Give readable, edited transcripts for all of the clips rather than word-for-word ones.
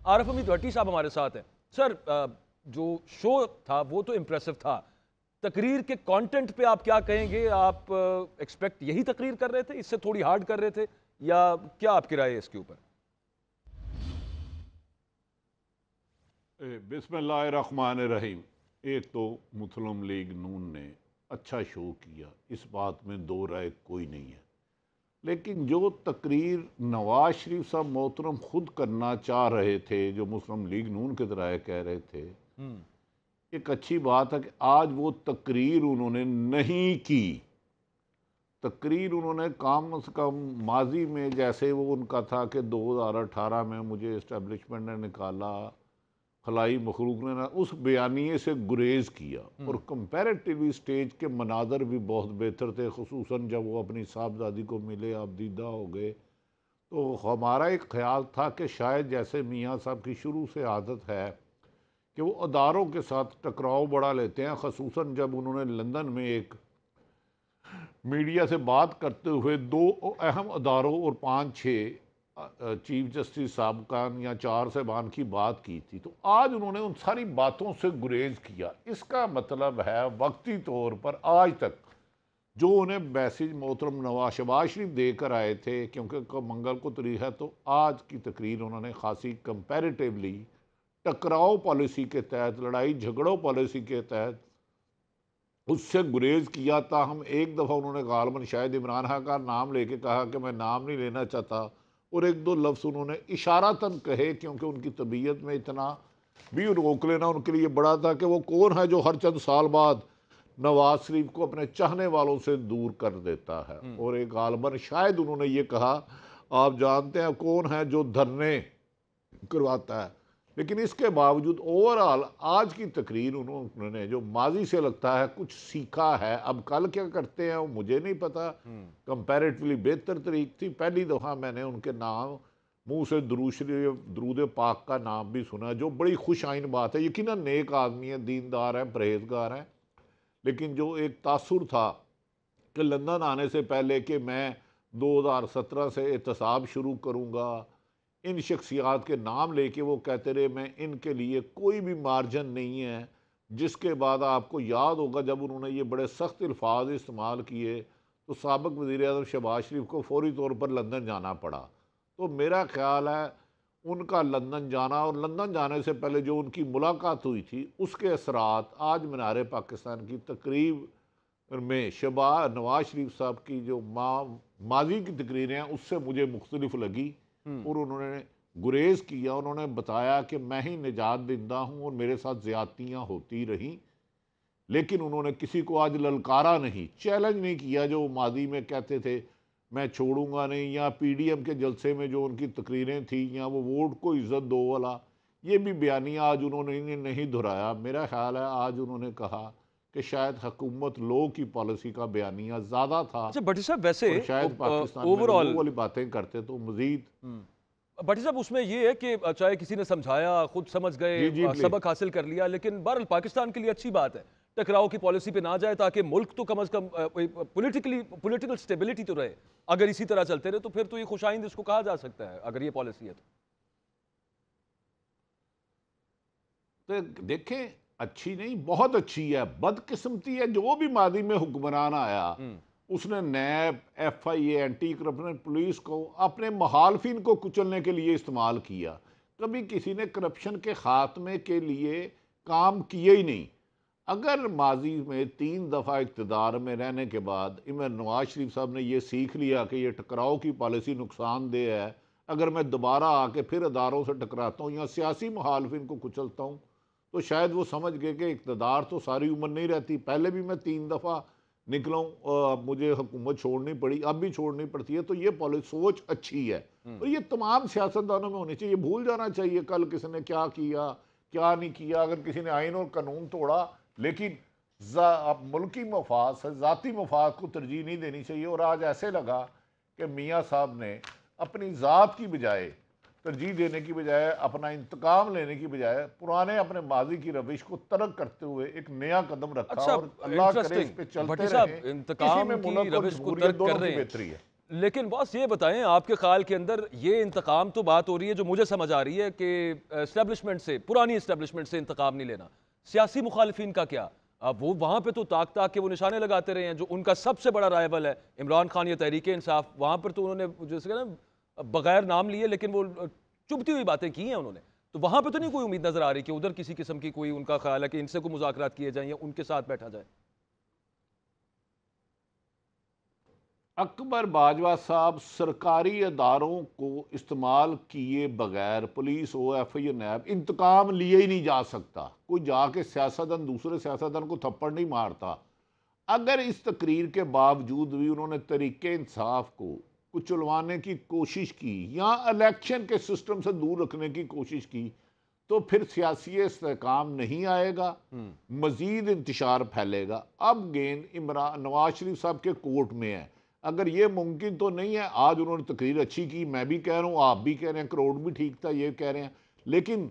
عارف حمید بھٹی صاحب ہمارے ساتھ ہیں. سر جو شو تھا وہ تو امپریسو تھا, تقریر کے کانٹینٹ پہ آپ کیا کہیں گے؟ آپ ایکسپیکٹ یہی تقریر کر رہے تھے, اس سے تھوڑی ہارڈ کر رہے تھے, یا کیا آپ کی رائے ہے اس کے اوپر؟ بسم اللہ الرحمن الرحیم. ایک تو مسلم لیگ نون نے اچھا شو کیا, اس بات میں دو رائے کوئی نہیں ہے, لیکن جو تقریر نواز شریف صاحب محترم خود کرنا چاہ رہے تھے, جو مسلم لیگ نون کے ذرائع کہہ رہے تھے, ایک اچھی بات ہے کہ آج وہ تقریر انہوں نے نہیں کی. تقریر انہوں نے کم از کم ماضی میں, جیسے وہ ان کا تھا کہ 2018 میں مجھے اسٹیبلشمنٹ نے نکالا, خلائی مخلوق نے, اس بیانیے سے گریز کیا, اور کمپیریٹیولی سٹیج کے مناظر بھی بہت بہتر تھے, خصوصاً جب وہ اپنی صاحبزادی کو ملے, آپ دیدہ ہو گئے. تو ہمارا ایک خیال تھا کہ شاید جیسے میاں صاحب کی شروع سے عادت ہے کہ وہ اداروں کے ساتھ ٹکراؤ بڑھا لیتے ہیں, خصوصاً جب انہوں نے لندن میں ایک میڈیا سے بات کرتے ہوئے 2 اہم اداروں اور 5-6 چیف جسٹس سابقان یا 4 صاحبان کی بات کی تھی, تو آج انہوں نے ان ساری باتوں سے گریز کیا. اس کا مطلب ہے وقتی طور پر آج تک جو انہیں میسج محترم نواز شباز شریف دے کر آئے تھے, کیونکہ منگل کو تاریخ ہے, تو آج کی تقریر انہوں نے خاصی کمپیریٹیولی ٹکراؤ پالیسی کے تحت, لڑائی جھگڑوں پالیسی کے تحت اس سے گریز کیا. تاہم ایک دفعہ انہوں نے غالباً شاید عمران خان کا نام لے کے کہا کہ میں نام نہیں لینا چاہتا, اور 1-2 لفظ انہوں نے اشارتاً کہے, کیونکہ ان کی طبیعت میں اتنا بھی روک لینا ان کے لیے بڑا تھا کہ وہ کون ہے جو ہر چند سال بعد نواز شریف کو اپنے چاہنے والوں سے دور کر دیتا ہے. اور ایک غالباً شاید انہوں نے یہ کہا, آپ جانتے ہیں کون ہے جو دھرنے کرواتا ہے. لیکن اس کے باوجود اوورآل آج کی تقریر انہوں نے جو ماضی سے لگتا ہے کچھ سیکھا ہے, اب کل کیا کرتے ہیں وہ مجھے نہیں پتا, کمپیریٹیولی بہتر طریق تھی. پہلی دفعہ میں نے ان کے نام منہ سے درود پاک کا نام بھی سنا, جو بڑی خوش آئین بات ہے. یقیناً نیک آدمی ہے, دیندار ہے, پرہیزگار ہے, لیکن جو ایک تاثر تھا کہ لندن آنے سے پہلے کہ میں 2017 سے احتساب شروع کروں گا, ان شخصیات کے نام لے کے وہ کہتے رہے میں ان کے لیے کوئی بھی مارجن نہیں ہے, جس کے بعد آپ کو یاد ہوگا جب انہوں نے یہ بڑے سخت الفاظ استعمال کیے تو سابق وزیر اعظم شہباز شریف کو فوری طور پر لندن جانا پڑا. تو میرا خیال ہے ان کا لندن جانا, اور لندن جانے سے پہلے جو ان کی ملاقات ہوئی تھی, اس کے اثرات آج مینار پاکستان کی تقریب میں نواز شریف صاحب کی جو ماضی کی تقریریں ہیں اس سے مجھے مختلف لگی, اور انہوں نے گریز کیا. انہوں نے بتایا کہ میں ہی نجات دہندہ ہوں اور میرے ساتھ زیادتیاں ہوتی رہیں, لیکن انہوں نے کسی کو آج للکارا نہیں, چیلنج نہیں کیا جو ماضی میں کہتے تھے میں چھوڑوں گا نہیں, یا پی ڈی ایم کے جلسے میں جو ان کی تقریریں تھیں, یا وہ ووٹ کو عزت دو والا, یہ بھی بیانیہ آج انہوں نے نہیں دہرایا. میرا خیال ہے آج انہوں نے کہا کہ شاید حکومت لو کی پالیسی کا بیانیہ زیادہ تھا, اچھا بھٹی صاحب, ویسے اور شاید پاکستان میں وہ والی باتیں کرتے تو مزید. بھٹی صاحب اس میں یہ ہے کہ چاہے کسی نے سمجھایا, خود سمجھ گئے, سبق حاصل کر لیا, لیکن بہرحال پاکستان کے لیے اچھی بات ہے ٹکراؤ کی پالیسی پہ نہ جائے, تاکہ ملک تو کم از کم پولیٹیکل سٹیبلٹی تو رہے. اگر اسی طرح چلتے رہے تو پھر تو یہ خوش آئند اس کو کہا جا سکتا ہے, اگر یہ پالیسی ہے تو دیکھیں اچھی نہیں, بہت اچھی ہے. بدقسمتی ہے جو بھی ماضی میں حکمران آیا اس نے نیب, ایف آئی اے, اینٹی کرپشن پولیس کو اپنے مخالفین کو کچلنے کے لیے استعمال کیا. کبھی کسی نے کرپشن کے خاتمے کے لیے کام کیا ہی نہیں. اگر ماضی میں 3 دفعہ اقتدار میں رہنے کے بعد نواز شریف صاحب نے یہ سیکھ لیا کہ یہ ٹکراؤ کی پالیسی نقصان دہ ہے, اگر میں دوبارہ آ کے پھر اداروں سے ٹکراتا ہوں یا سیاسی مخالفین کو کچلتا ہوں, تو شاید وہ سمجھ گئے کہ اقتدار تو ساری عمر نہیں رہتی. پہلے بھی میں 3 دفعہ نکلا ہوں, مجھے حکومت چھوڑنی پڑی, اب بھی چھوڑنی پڑتی ہے. تو یہ پالیسی سوچ اچھی ہے, اور یہ تمام سیاستدانوں میں ہونی چاہیے. بھول جانا چاہیے کل کسی نے کیا کیا کیا نہیں کیا. اگر کسی نے آئین اور قانون توڑا, لیکن ملکی مفاد سے ذاتی مفاد کو ترجیح نہیں دینی چاہیے. اور آج ایسے لگا کہ میاں صاحب نے اپنی ذات کی بجائے, ترجیح دینے کی بجائے, اپنا انتقام لینے کی بجائے, پرانے اپنے ماضی کی روش کو ترک کرتے ہوئے ایک نیا قدم رکھا. اور اللہ کرے اس پہ چلتے رہیں, کسی میں ملک اور جمہوریت دونوں کی بہتری ہے. لیکن باس یہ بتائیں آپ کے خیال کے اندر یہ انتقام تو بات ہو رہی ہے جو مجھے سمجھ آ رہی ہے کہ اسٹیبلشمنٹ سے، پرانی اسٹیبلشمنٹ سے انتقام نہیں لینا، سیاسی مخالفین کا کیا؟ اب وہ وہاں پہ تو تاک تاک کے وہ نشانے لگاتے رہے ہیں، جو ان کا سب سے بڑا رائیول ہے عمران خان یا تحریک انصاف، وہاں پر تو انہوں نے جیسے کہ نا بغیر نام لیے لیکن وہ چبھتی ہوئی باتیں کی ہیں انہوں نے، تو وہاں پہ تو نہیں کوئی امید نظر آ رہی کہ ادھر کسی قسم کی کوئی ان کا خیال ہے کہ ان سے کوئی مذاکرات کیے جائیں یا ان کے ساتھ بیٹھا جائے؟ اکبر باجوہ صاحب سرکاری اداروں کو استعمال کیے بغیر، پولیس ہو، ایف آئی اے، نیب، انتقام لیے ہی نہیں جا سکتا۔ کوئی جا کے سیاستدن دوسرے سیاستدن کو تھپڑ نہیں مارتا۔ اگر اس تقریر کے باوجود بھی انہوں نے تحریک انصاف کو کچلوانے کی کوشش کی یا الیکشن کے سسٹم سے دور رکھنے کی کوشش کی تو پھر سیاسی استحکام نہیں آئے گا، مزید انتشار پھیلے گا۔ اب گیند نواز شریف صاحب کے کورٹ میں ہے۔ اگر یہ ممکن تو نہیں ہے، آج انہوں نے تقریر اچھی کی، میں بھی کہہ رہا ہوں، آپ بھی کہہ رہے ہیں، کروڑ بھی ٹھیک تھا، یہ کہہ رہے ہیں، لیکن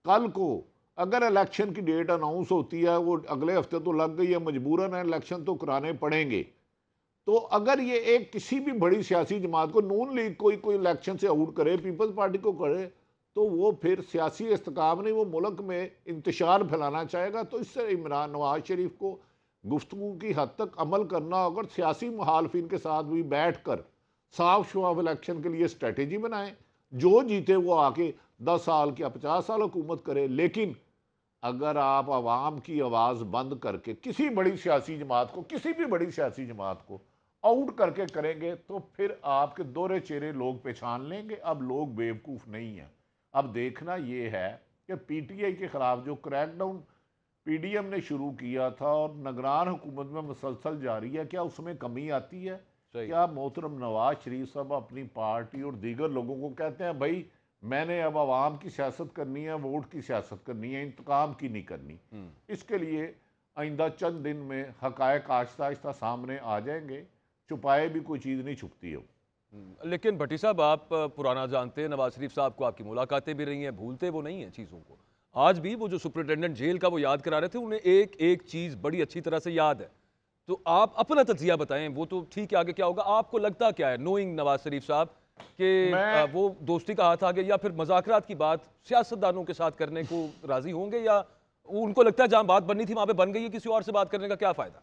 کل کو اگر الیکشن کی ڈیٹ اناؤنس ہوتی ہے، وہ اگلے ہفتے تو لگ گئی ہے، مجبوراً الیکشن تو کرانے پڑیں گے، تو اگر یہ ایک کسی بھی بڑی سیاسی جماعت کو، نون لیگ کوئی الیکشن سے آؤٹ کرے، پیپلز پارٹی کو کرے، تو وہ پھر سیاسی استحکام نہیں، وہ ملک میں انتشار پھیلانا چاہے گا۔ تو اس سے عمران نواز شریف کو گفتگو کی حد تک عمل کرنا ہوگا، اور سیاسی مخالفین کے ساتھ بھی بیٹھ کر صاف شفاف الیکشن کے لیے اسٹریٹجی بنائیں، جو جیتے وہ آ کے 10 سال یا 50 سال حکومت کرے۔ لیکن اگر آپ عوام کی آواز بند کر کے کسی بڑی سیاسی جماعت کو، کسی بھی بڑی سیاسی جماعت کو آؤٹ کر کے کریں گے تو پھر آپ کے دورے چہرے لوگ پہچان لیں گے۔ اب لوگ بیوقوف نہیں ہیں۔ اب دیکھنا یہ ہے کہ پی ٹی آئی کے خلاف جو crackdown P D M نے شروع کیا تھا اور نگران حکومت میں مسلسل جاری ہے، کیا اس میں کمی آتی ہے؟ کیا محترم نواز شریف صاحب اپنی پارٹی اور دیگر لوگوں کو کہتے ہیں بھائی میں نے اب عوام کی سیاست کرنی ہے، ووٹ کی سیاست کرنی ہے، انتقام کی نہیں کرنی؟ اس کے لیے آئندہ چند دن میں حقائق آہستہ آہستہ سامنے آ جائیں گے، چھپائے بھی کوئی چیز نہیں چھپتی ہو۔ لیکن بھٹی صاحب آپ پرانا جانتے ہیں، نواز شریف صاحب کو آپ کی ملاقاتیں بھی رہی ہیں، بھولتے وہ نہیں ہیں چیزوں کو۔ آج بھی وہ جو سپرنٹینڈنٹ جیل کا وہ یاد کرا رہے تھے، انہیں ایک ایک چیز بڑی اچھی طرح سے یاد ہے۔ تو آپ اپنا تجزیہ بتائیں، وہ تو ٹھیک ہے، آگے کیا ہوگا؟ آپ کو لگتا کیا ہے نوئنگ نواز شریف صاحب کہ وہ دوستی کا ہاتھ آگے یا پھر مذاکرات کی بات سیاستدانوں کے ساتھ کرنے کو راضی ہوں گے، یا ان کو لگتا ہے جہاں بات بننی تھی وہاں پہ بن گئی ہے، کسی اور سے بات کرنے کا کیا فائدہ؟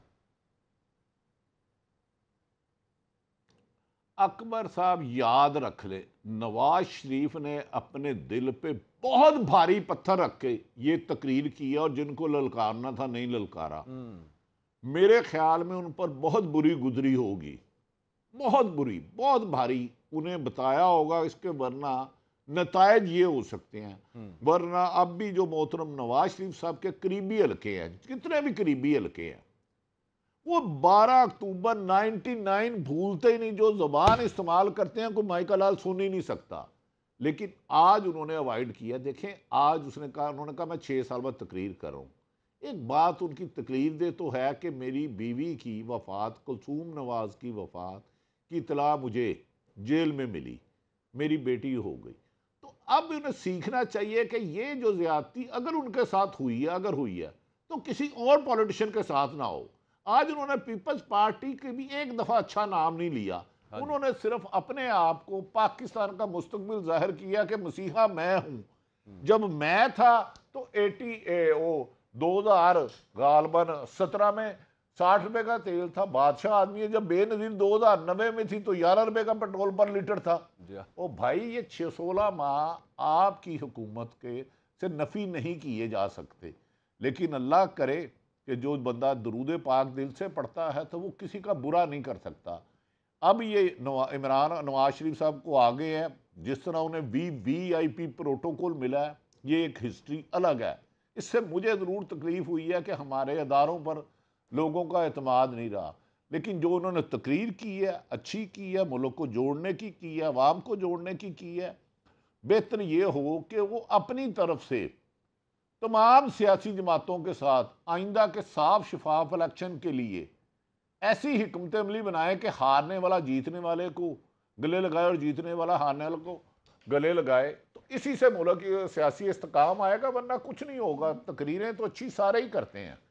اکبر صاحب یاد رکھ لے، نواز شریف نے اپنے دل پہ بہت بھاری پتھر رکھ کے یہ تقریر کی ہے، اور جن کو للکارنا تھا نہیں للکارا۔ میرے خیال میں ان پر بہت بری گزری ہوگی، بہت بری، بہت بھاری انہیں بتایا ہوگا، اس کے ورنہ نتائج یہ ہو سکتے ہیں۔ ورنہ اب بھی جو محترم نواز شریف صاحب کے قریبی حلقے ہیں، کتنے بھی قریبی حلقے ہیں، وہ 12 اکتوبر 99 بھولتے ہی نہیں، جو زبان استعمال کرتے ہیں کوئی مائیکل لال سن ہی نہیں سکتا۔ لیکن آج انہوں نے اوائڈ کیا۔ دیکھیں آج انہوں نے کہا میں 6 سال بعد تقریر کر رہا ہوں۔ ایک بات ان کی تقریر دے تو ہے کہ میری بیوی کی وفات، کلثوم نواز کی وفات کی اطلاع مجھے جیل میں ملی، میری بیٹی ہو گئی۔ تو اب انہیں سیکھنا چاہیے کہ یہ جو زیادتی اگر ان کے ساتھ ہوئی ہے تو کسی اور پولیٹیشین کے ساتھ نہ ہو۔ آج انہوں نے پیپلز پارٹی کے بھی ایک دفعہ اچھا نام نہیں لیا، انہوں نے صرف اپنے آپ کو پاکستان کا مستقبل ظاہر کیا کہ مسیحا میں ہوں۔ جب میں تھا تو 2017 میں 60 روپے کا تیل تھا، بادشاہ آدمی ہے۔ جب بے نظیر 2009 میں تھی تو 11 روپے کا پیٹرول پر لیٹر تھا۔ او بھائی، یہ 16 ماہ آپ کی حکومت کے سے نفی نہیں کیے جا سکتے، لیکن اللہ کرے کہ جو بندہ درود پاک دل سے پڑھتا ہے تو وہ کسی کا برا نہیں کر سکتا۔ اب یہ نواز شریف صاحب کو آگے ہے، جس طرح انہیں وی آئی پی پروٹوکول ملا ہے، یہ ایک ہسٹری الگ ہے۔ اس سے مجھے ضرور تکلیف ہوئی ہے کہ ہمارے اداروں پر لوگوں کا اعتماد نہیں رہا، لیکن جو انہوں نے تقریر کی ہے، اچھی کی ہے، ملک کو جوڑنے کی ہے، عوام کو جوڑنے کی ہے۔ بہتر یہ ہو کہ وہ اپنی طرف سے تمام سیاسی جماعتوں کے ساتھ آئندہ کے صاف شفاف الیکشن کے لیے ایسی حکمت عملی بنائے کہ ہارنے والا جیتنے والے کو گلے لگائے اور جیتنے والا ہارنے والے کو گلے لگائے۔ تو اسی سے ملک سیاسی استحکام آئے گا، ورنہ کچھ نہیں ہوگا۔ تقریریں تو اچھی سارے ہی کرتے ہیں۔